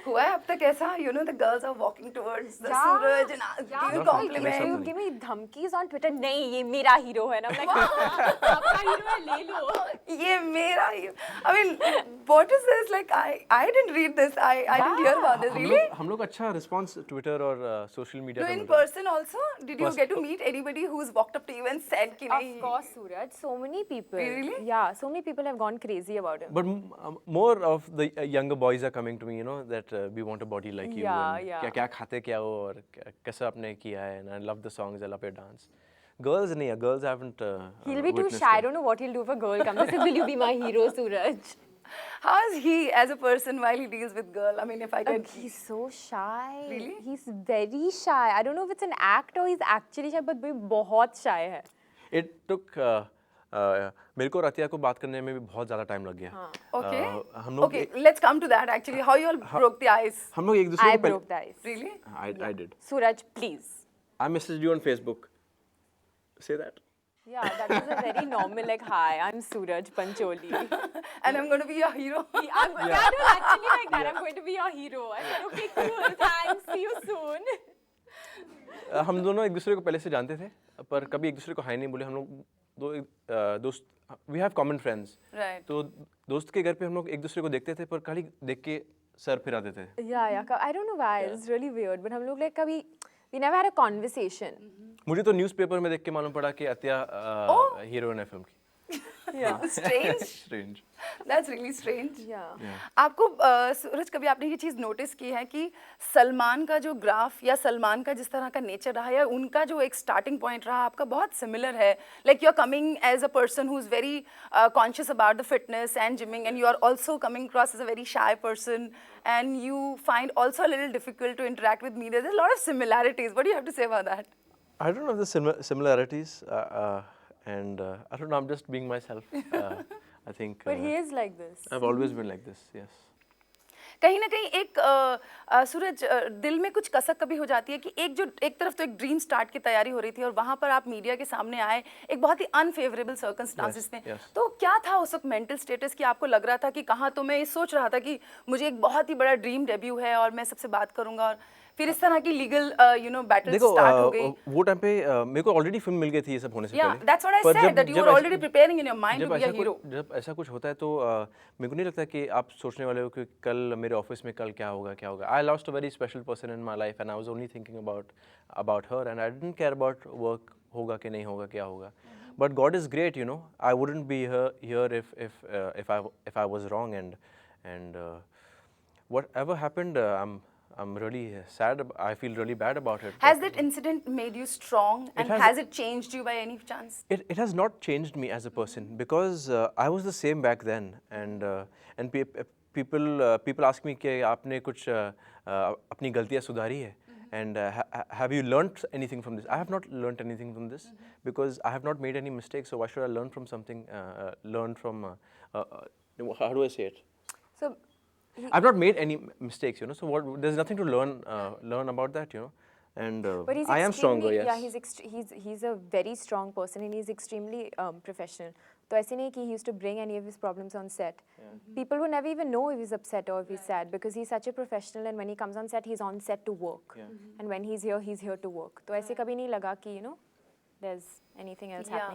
हुआ है अब तक ऐसा, you know, the girls are walking towards the Yeah, Suraj and give you yeah. compliment. You give me धमकीज on Twitter. नहीं ये मेरा हीरो है ना. I'm like आपका हीरो है ले लो. ये मेरा ही, I mean, what is this? Like I didn't read this. I didn't hear about this. Really? हम लोग अच्छा रिस्पांस ट्विटर और सोशल मीडिया No, पे in मिल रहा है। person also. Did you get to meet anybody who's walked up to you and said कि नहीं? Of course, Suraj. So many people. Really? Yeah, so many people have gone crazy about him. But more of the younger boys are coming to me, you know, that we want a body like you. Yeah, and yeah. क्या क्या खाते क्या हो और कैसा आपने किया है, and I love the songs, I love your dance. Girls नहीं, girls haven't. He'll be too shy. I don't know what he'll do if a girl comes and says, "Will you be my hero, Suraj?" How is he as a person while he deals with girl? I mean, if I can. He's so shy. Really? He's very shy. I don't know if it's an act or he's actually shy, but वो बहुत shy है. It took मेरे को रतिया को बात करने में भी बहुत ज़्यादा टाइम लग गया। Okay. हम लोग Okay, let's come to that actually. How you all broke the ice? हम लोग एक दूसरे I को broke the ice. Really? I did. Suraj, please. I messaged you on Facebook. Say that. Yeah, that was a very normal like, "Hi, I'm Suraj Pancholi." And I'm going to be your hero. Yeah, no, actually like that. I'm going to be your hero. I said, "Okay, cool. Thanks. See you soon." हम दोनों एक दूसरे को पहले से जानते थे, पर कभी एक दूसरे को हाय नहीं बोले। हम लोग दोस्त, we have common friends. Right. तो दोस्त के घर पे हम लोग एक दूसरे को देखते थे, पर खाली देख के सर फिरा देते थे। Yeah. I don't know why. It's really weird. But हम लोग like कभी we never had a conversation. मुझे तो न्यूज़पेपर में देख के मालूम पड़ा कि अत्या हीरोइन है फिल्म की। Yeah. Strange. Strange. That's really strange. Yeah. आपको सूरज कभी आपने ये चीज़ नोटिस की है कि सलमान का जो ग्राफ या सलमान का जिस तरह का नेचर रहा या उनका जो एक स्टार्टिंग पॉइंट रहा आपका बहुत सिमिलर है, like you are coming as a person who is very conscious about the fitness and gymming and you are also coming across as a very shy person and you find also a little difficult to interact with media. There's a lot of similarities. What do you have to say about that? I don't know the similarities, and I don't know. I'm just being myself. I think. But he is like this. I've always been like this. Yes. कहीं ना कहीं एक सूरज दिल में कुछ कसक कभी हो जाती है कि एक तरफ तो एक ड्रीम स्टार्ट की तैयारी हो रही थी और वहाँ पर आप मीडिया के सामने आए एक बहुत ही अनफेवरेबल सर्कमस्टांसेस में। yes. तो क्या था उस वक्त मेंटल स्टेटस कि आपको लग रहा था कि कहाँ, तो मैं ये सोच रहा था कि मुझे एक बहुत ही बड़ा ड्रीम डेब्यू है और मैं सबसे बात करूंगा, और फिर इस तरह की लीगल बैटल स्टार्ट हो गई। वो टाइम पे मेरे को ऑलरेडी फिल्म मिल गई थी ये सब होने से Yeah, पहले। that's what I पर said, that you were already preparing in your mind to be a hero. जब ऐसा कुछ होता है तो मेरे को नहीं लगता कि आप सोचने वाले हो कि कल मेरे ऑफिस में कल क्या होगा। I lost a very special person in my life and I was only thinking about her and I didn't care about work होगा कि नहीं होगा, क्या होगा। But God is great, you know. I wouldn't be here if I was wrong and whatever happened, I'm really sad. I feel really bad about it. Has that incident made you strong and has it changed you by any chance? It has not changed me as a person because I was the same back then and people ask me कि आपने कुछ अपनी गलतियाँ सुधारी है and have you learned anything from this? I have not learned anything from this because I have not made any mistakes. So why should I learn from something? Learn from how do I say it? So. I've not made any mistakes, you know. So there's nothing to learn about that, you know. And but he's I am stronger, yes. Yeah, he's a very strong person and he's extremely professional. तो ऐसे नहीं कि he used to bring any of his problems on set. People would never even know if he's upset or if he's sad because he's such a professional and when he comes on set, he's on set to work. And when he's here to work. तो ऐसे कभी नहीं लगा कि, you know, there's anything else happening.